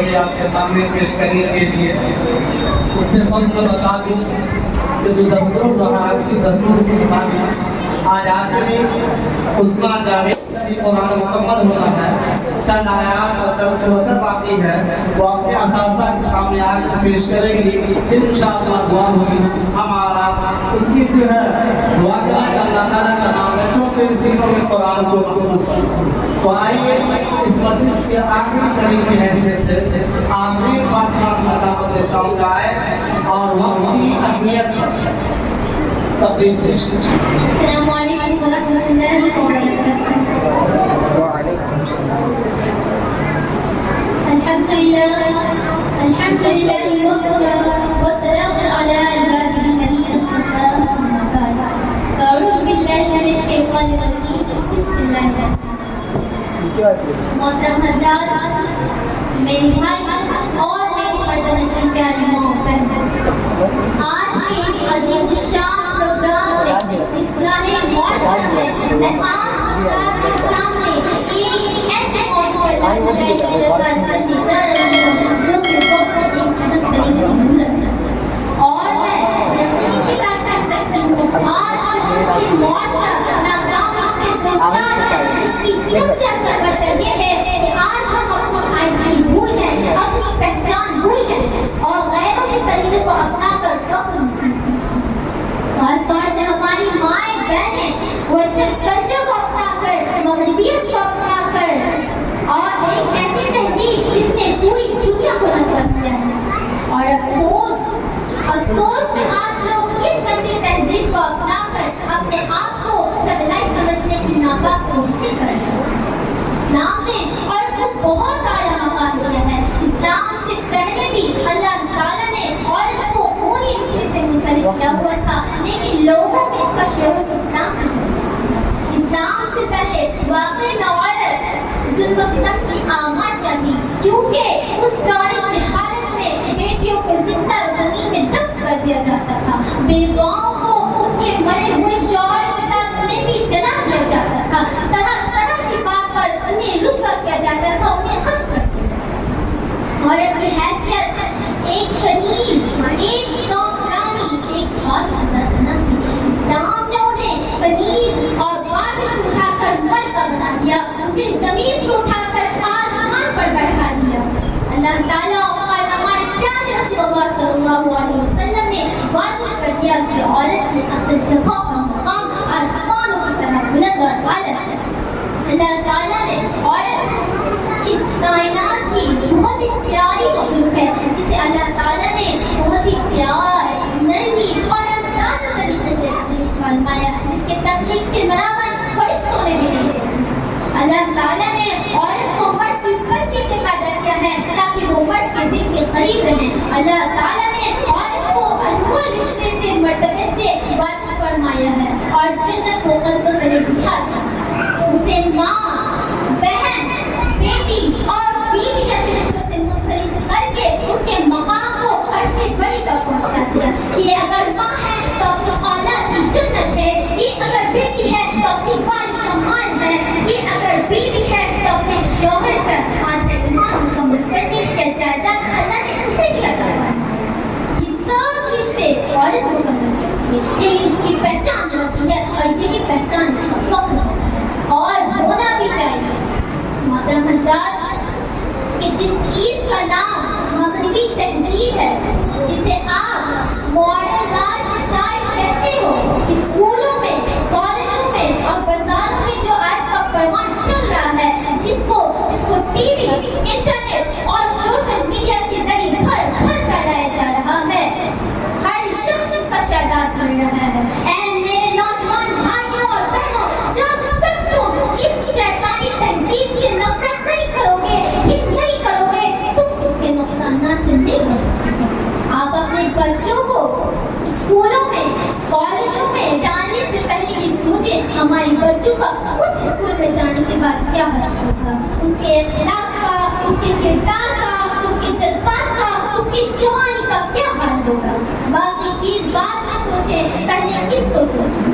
پڑھی آپ کے سامنے پیش کرنے کے لیے. اس سے قبل میں بتا دوں کہ جو دستور رہا ہے اسی دستور کے مطابق آج آدمی عظمیٰ جاوید کی قرآن مکمل ہونا ہے. چند آیات اور چند سورتیں باقی ہے وہ اپنے اساتذہ کے سامنے آج پیش کریں گی. انشاءاللہ دعا ہوگی ہمارا اس کی جو ہے دعا کریں کہ اللہ تعالیٰ کا نام بچوں کے سینوں میں قرآن کو محفوظ کرے. تو آئیے اس مجلس کے آخری کڑی کی حیثیت سے آخری فاتحہ کی دعوت دیتا ہوں کہ آئے اور وقت کی اہمیت پر تقریر پیش کریں. السلام علیکم ورحمۃ اللہ وبرکاتہ. الحمد لله وكفى والسلام على عباده الذين اصطفى. أعوذ بالله من الشيطان الرجيم. بسم الله الرحمن الرحيم. محترم حضرات، میری بھائی اور میری مردانشین پیاری ماں بہن، آج کے اس عظیم الشان پروگرام میں اصلاح معاشرہ ہے. میں آپ حضرات کے سامنے ایک ایسے موضوع پر مشاہدے میں جزائر کرنے جا رہی ہوں جو کہ بہت ایک اہم ترین ضرورت ہے. اور میں یقین کے ساتھ کہہ سکتی ہوں آج جو مسلم معاشرہ ناکامی سے دوچار ہے، اس کی سب سے اکثر وجہ یہ ہے کہ آج ہم اپنی آئیڈینٹی بھول گئے، اپنی پہچان بھول گئے اور غیروں کے طریقے کو اپنا کر فخر محسوس کرتے ہیں. خاص طور سے ہماری مائیں بہنیں ویسٹرن کلچر کو اپنا کر، مغربیت کو اپنا کر اور ایک ایسی تہذیب جس نے پوری دنیا کو رنگ کر دیا ہے. اور افسوس میں آج لوگ اس گندی تہذیب کو اپنا کر اپنے آپ کو سبلائی سمجھنے کی ناپاک کوششیں کر رہے ہیں. اسلام نے عورت کو بہت اعلیٰ مقام دیا ہے. اسلام سے پہلے بھی اللہ تعالیٰ نے عورت کو خونی رشتے سے منسلک کیا ہوا تھا، لیکن لوگوں میں اس کا شعور اسلام کے ذریعے. اسلام سے پہلے واقعی میں عورت ظلم و ستم کی آماج کا تھی، کیونکہ اس دور جہالت میں بیٹیوں کو زندہ زمین میں دفن کر دیا جاتا تھا، بیواؤں کو ان کے مرے ہوئے شوہر کے ساتھ انہیں بھی جلا دیا جاتا تھا، طرح طرح سی بات پر انہیں رسوا کیا جاتا تھا، انہیں ختم کر دیا جاتا تھا. عورت کی حیثیت ایک کنیز، ایک نوکرانی، ایک بار سے زیادہ نہ تھی. اسلام نے انہیں کنیز اور بارش اٹھا کر ملکہ بنا دیا، اسے زمین سے اٹھا کر آسمان پر بیٹھا دیا. اللہ تعالیٰ اور ہمارے پیارے رسول اللہ صلی اللہ علیہ وسلم نے واضح کر دیا کہ عورت کی اصل جگہ اور مقام آسمانوں کی طرح بلند اور اعلیٰ ہے. اللہ تعالیٰ نے عورت اس کائنات کی بہت ہی پیاری مخلوق ہے جسے اللہ تعالیٰ نے بہت ہی پیار، نرمی اور آسان طریقے سے تخلیق فرمایا، جس کے تخلیق کے برابر فرشتوں نے بھی نہیں دیکھی. اللہ تعالیٰ نے عورت کو مرد کی پستی سے پیدا کیا ہے تاکہ وہ مرد کے دل کے قریب رہے. اللہ تعالیٰ نے عورت کو انمول رشتے سے، مرتبے سے واضح فرمایا ہے اور جنت کو قلب و تلے بچھا دیا. اسے ماں، بہن، بیٹی اور بیوی جیسے رشتوں سے منسلک کر کے ان کے مقام کو عرش بڑی پر پہنچا دیا. یہ اگر ماں ہے تو اپنی اولاد کی جنت ہے، یہ اگر بیٹی ہے تو اپنی والد کا مان ہے، یہ اگر بیوی ہے تو اپنے شوہر کا ایمان مکمل کرنے کا جائزہ اللہ نے اسے بھی عطا فرمایا. یہ سب رشتے عورت مکمل کرتی ہے، یہی اس کی پہچان ہوتی ہے اور یہی پہچان اس کا فخر ہوتا ہے اور ہونا بھی چاہیے. محترم حضرات، کہ جس چیز کا نام مغربی تہذیب ہے، جسے آپ ماڈرن لائف اسٹائل کہتے ہو، اسکولوں میں، کالجوں میں اور بازاروں میں جو آج کا فرمان چل رہا ہے، جس کو ٹی وی، انٹرنیٹ اور سوشل میڈیا کے ذریعے گھر گھر پھیلایا جا رہا ہے، ہر شخص اس کا شاگرد بن رہا ہے. اے میرے نوجوان بھائیوں اور بہنوں، جب تک تم اس شیطانی تہذیب کی نفرت نہیں کرو گے، ٹھیک نہیں کرو گے، تم اس کے نقصانات سے نہیں بچ سکتے. آپ اپنے بچوں کو اسکولوں میں، کالجوں میں ڈالنے سے پہلے یہ سوچیں ہمارے بچوں کا اس اسکول میں جانے کے بعد کیا حشر ہوگا، اس کے اخلاق کا، اس کے کردار کا، اس کے جذبات کا، اس کی جوانی کا کیا حال ہوگا. باقی چیز بعد میں سوچیں، پہلے اس کو سوچیں.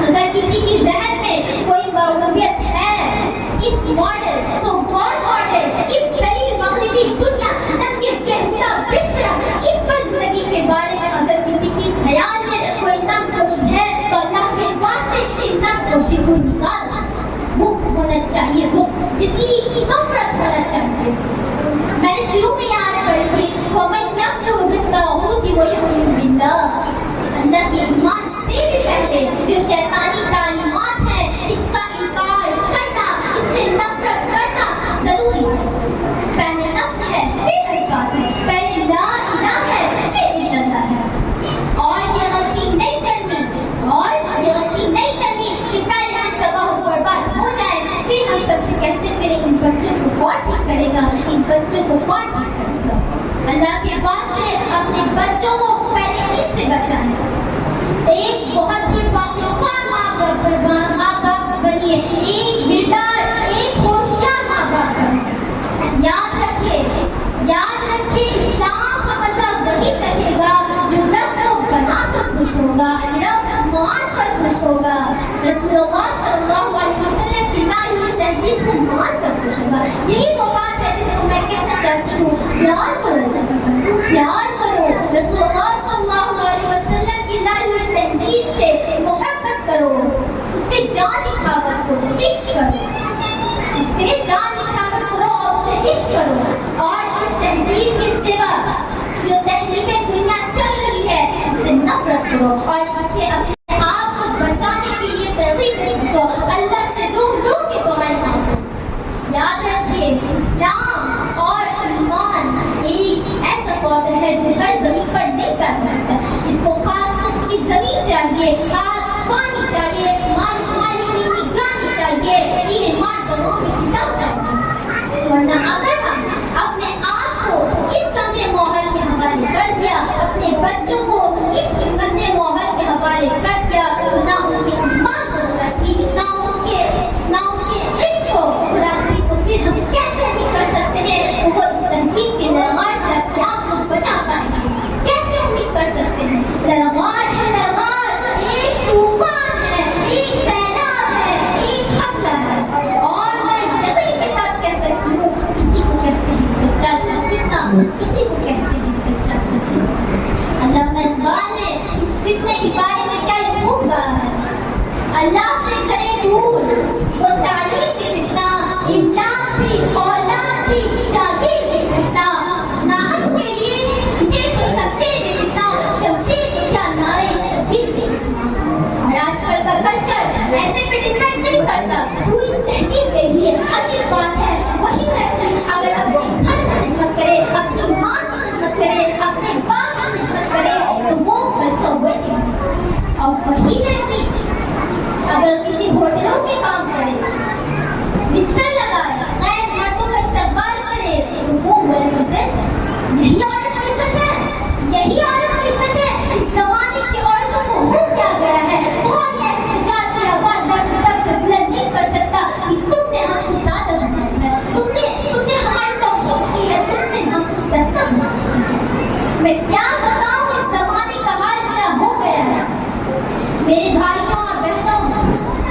اگر کسی کی ذہن میں کوئی معلومیت ہے اس ماڈل، تو گاڈ ماڈل، اس غریب مغربی دنیا شروع میں یاد پڑی تھی فَمَن يَكْفُرُ بِالطَّاغُوتِ وَيُؤْمِنْ بِاللَّهِ. اللہ کے ایمان سے بھی پہلے جو شیطانی تعلیمات ہیں اس کا انکار کرنا، اس سے نفرت کرنا ضروری ہے. پہلے نفس ہے پھر اسباب ہے، پہلے لا الہ ہے پھر الا اللہ ہے. اور یہ غلطی نہیں کرنی کہ پہلے ہم تباہ و برباد ہو جائیں پھر ہم سب سے کہتے پھر ان بچوں کو کون ٹھیک کرے گا، ان بچوں کو کون ٹھیک کرے گا. اللہ کے واسطے اپنے بچوں کو پہلے ان سے بچائیں. ایک بہت ہی باوقار ماں باپ بنیے، ایک بیدار ایک ہوشیار ماں باپ بنیے. یاد رکھیے اسلام کا مذہب وہی چلے گا جو رب کو بنا کر خوش ہوگا، رب مان کر خوش ہوگا، رسول اللہ صلی اللہ علیہ وسلم کی لائی ہوئی تہذیب کو مان کر خوش ہوگا. یہی وہ بات ہے جس کو میں کہنا چاہتی ہوں، پیار کرو رسول اللہ صلی اللہ علیہ وسلم کی لائی ہوئی تہذیب سے محبت کرو، اس پہ جان نچھاور کرو، عشق کرو، اس پہ جان نچھاور کرو اور اس سے عشق کرو. اور اس تہذیب کے سوا جو تہذیب دنیا چل رہی ہے اس سے نفرت کرو اور اس سے اپنے آپ کو بچانے کے لیے ترغیب دو. اللہ سے رو کے دعائیں مانگو. یاد رکھیے اسلام اور ایمان ایک ایسا پودا ہے جو ہر زمین پر نہیں پیدا ہوتا. اس کو خاص اس کی زمین چاہیے، خاص پانی چاہیے، مالی کی نگرانی چاہیے، ایمان دونوں میں چھٹاؤ چاہیے. ورنہ اگر ہم اپنے آپ کو اس گندے ماحول کے حوالے کر دیا، اپنے بچوں کو اس گندے ماحول کے حوالے کر دیا تو نہ ان کے ایمان کو نظر تھی، نہ ان کے علم کو خرابی کو پھر ہم کیسے نہیں کر سکتے ہیں وہ اس تہذیب کے لڑغار سے اپنے آپ کو بچا پائیں گے. کیسے امید کر سکتے ہیں؟ لڑغار ایک طوفان ہے، ایک سیلاب ہے، ایک حملہ ہے. اور میں یقین کے ساتھ کہہ سکتی ہوں کسی کو کہتے ہیں دجال فتنہ، کسی کو کہتے ہیں دجال فتنہ. علامہ اقبال نے اس فتنے کے بارے میں کیا خوب کہا ہے، اللہ سے کرے دور وہ تعلیم کی فتنہ، املاک بھی اولاد بھی جاگیر بھی فتنہ، ناحق کے لیے یہ تو شمشیر بھی فتنہ، شمشیر کی کیا نعرے تکبیر بھی. اور آج کل کا کلچر ایسے پہ ڈیپینڈ نہیں کرتا، پوری تہذیب پہ ہی ہے. عجیب بات ہے وہی لڑکی اگر اپنے گھر کی خدمت کرے، اپنی ماں کی خدمت کرے، اپنے باپ کی خدمت کرے تو وہ بلسوٹی. اور وہی لڑکی اگر کسی ہوٹلوں میں کام کرے، بستر لگائے، غیر مردوں کا استقبال کرے تو وہ ریزیڈنٹ ہے. یہی عورت کی عزت ہے، یہی عورت کی عزت ہے. اس زمانے کی عورتوں کو ہو کیا گیا ہے، کون یہ احتجاج کی آواز رکھ تک سے بلند نہیں کر سکتا کہ تم نے ہم کو زیادہ بنایا ہے، تم نے ہماری توہین کی ہے، تم نے ہم کو سستا بنایا ہے. میں کیا بتاؤں اس زمانے کا حال کیا ہو گیا ہے. میرے بھائیوں اور بہنوں،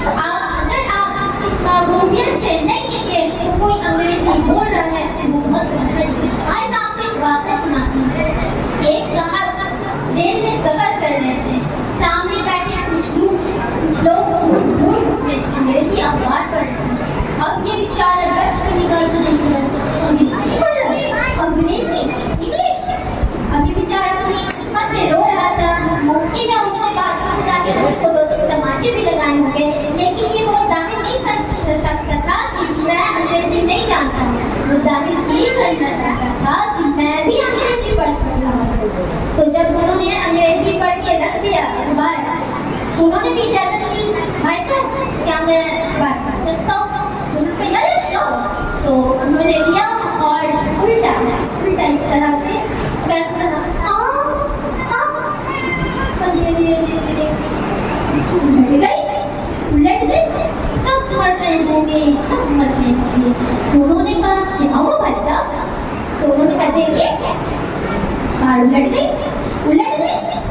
اگر آپ اس معروفیت سے نہیں نکلے تو کوئی انگریزی بول رہا ہے وہ بہت بہتر. آج میں آپ کو ایک واقعہ سناتی ہوں. ایک صاحب ریل میں سفر کر رہے تھے، سامنے بیٹھے کچھ لوگ میں انگریزی اخبار پڑھ رہے ہیں. اب یہ بیچارہ رش کی نگاہ سے نہیں کرتے، انگریزی پڑھ رہے ہیں، انگریزی انگلش. اب یہ بیچارہ اپنی قسمت میں رو رہا تھا. ممکن ہے اس نے بات میں جا کے ان کو دو تماچے بھی لگائے ہوں گے، لیکن یہ وہ ظاہر نہیں کر سکتا تھا کہ میں انگریزی نہیں جانتا ہوں. وہ ظاہر یہ کرنا چاہتا تھا کہ میں بھی انگریزی پڑھ سکتا ہوں. تو جب انہوں نے انگریزی پڑھ کے رکھ دیا اخبار، تو انہوں نے بھی اجازت دی، بھائی صاحب کیا میں اخبار پڑھ سکتا ہوں؟ تو انہوں نے کہا شو. تو انہوں نے لیا اور الٹا اس طرح سے الٹ گئی. سب مر گئے ہوں گے. تو انہوں نے کہا کیا ہوا بھائی صاحب؟ تو انہوں نے کہا دیکھیے کار الٹ گئی،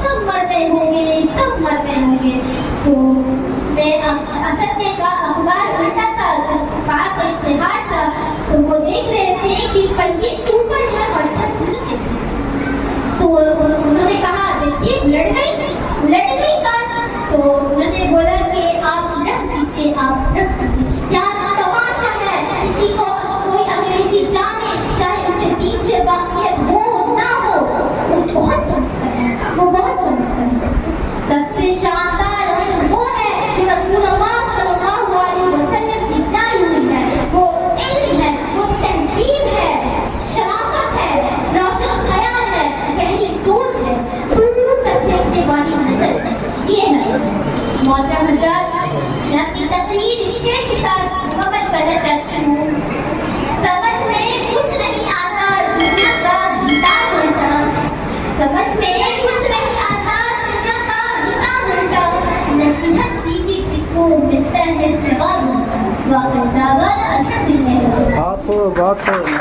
سب مر گئے ہوں گے. تو اس میں اسد نے کہا اخبار الٹا تھا، کار کا اشتہار تھا. تو وہ دیکھ رہے تھے کہ پہیے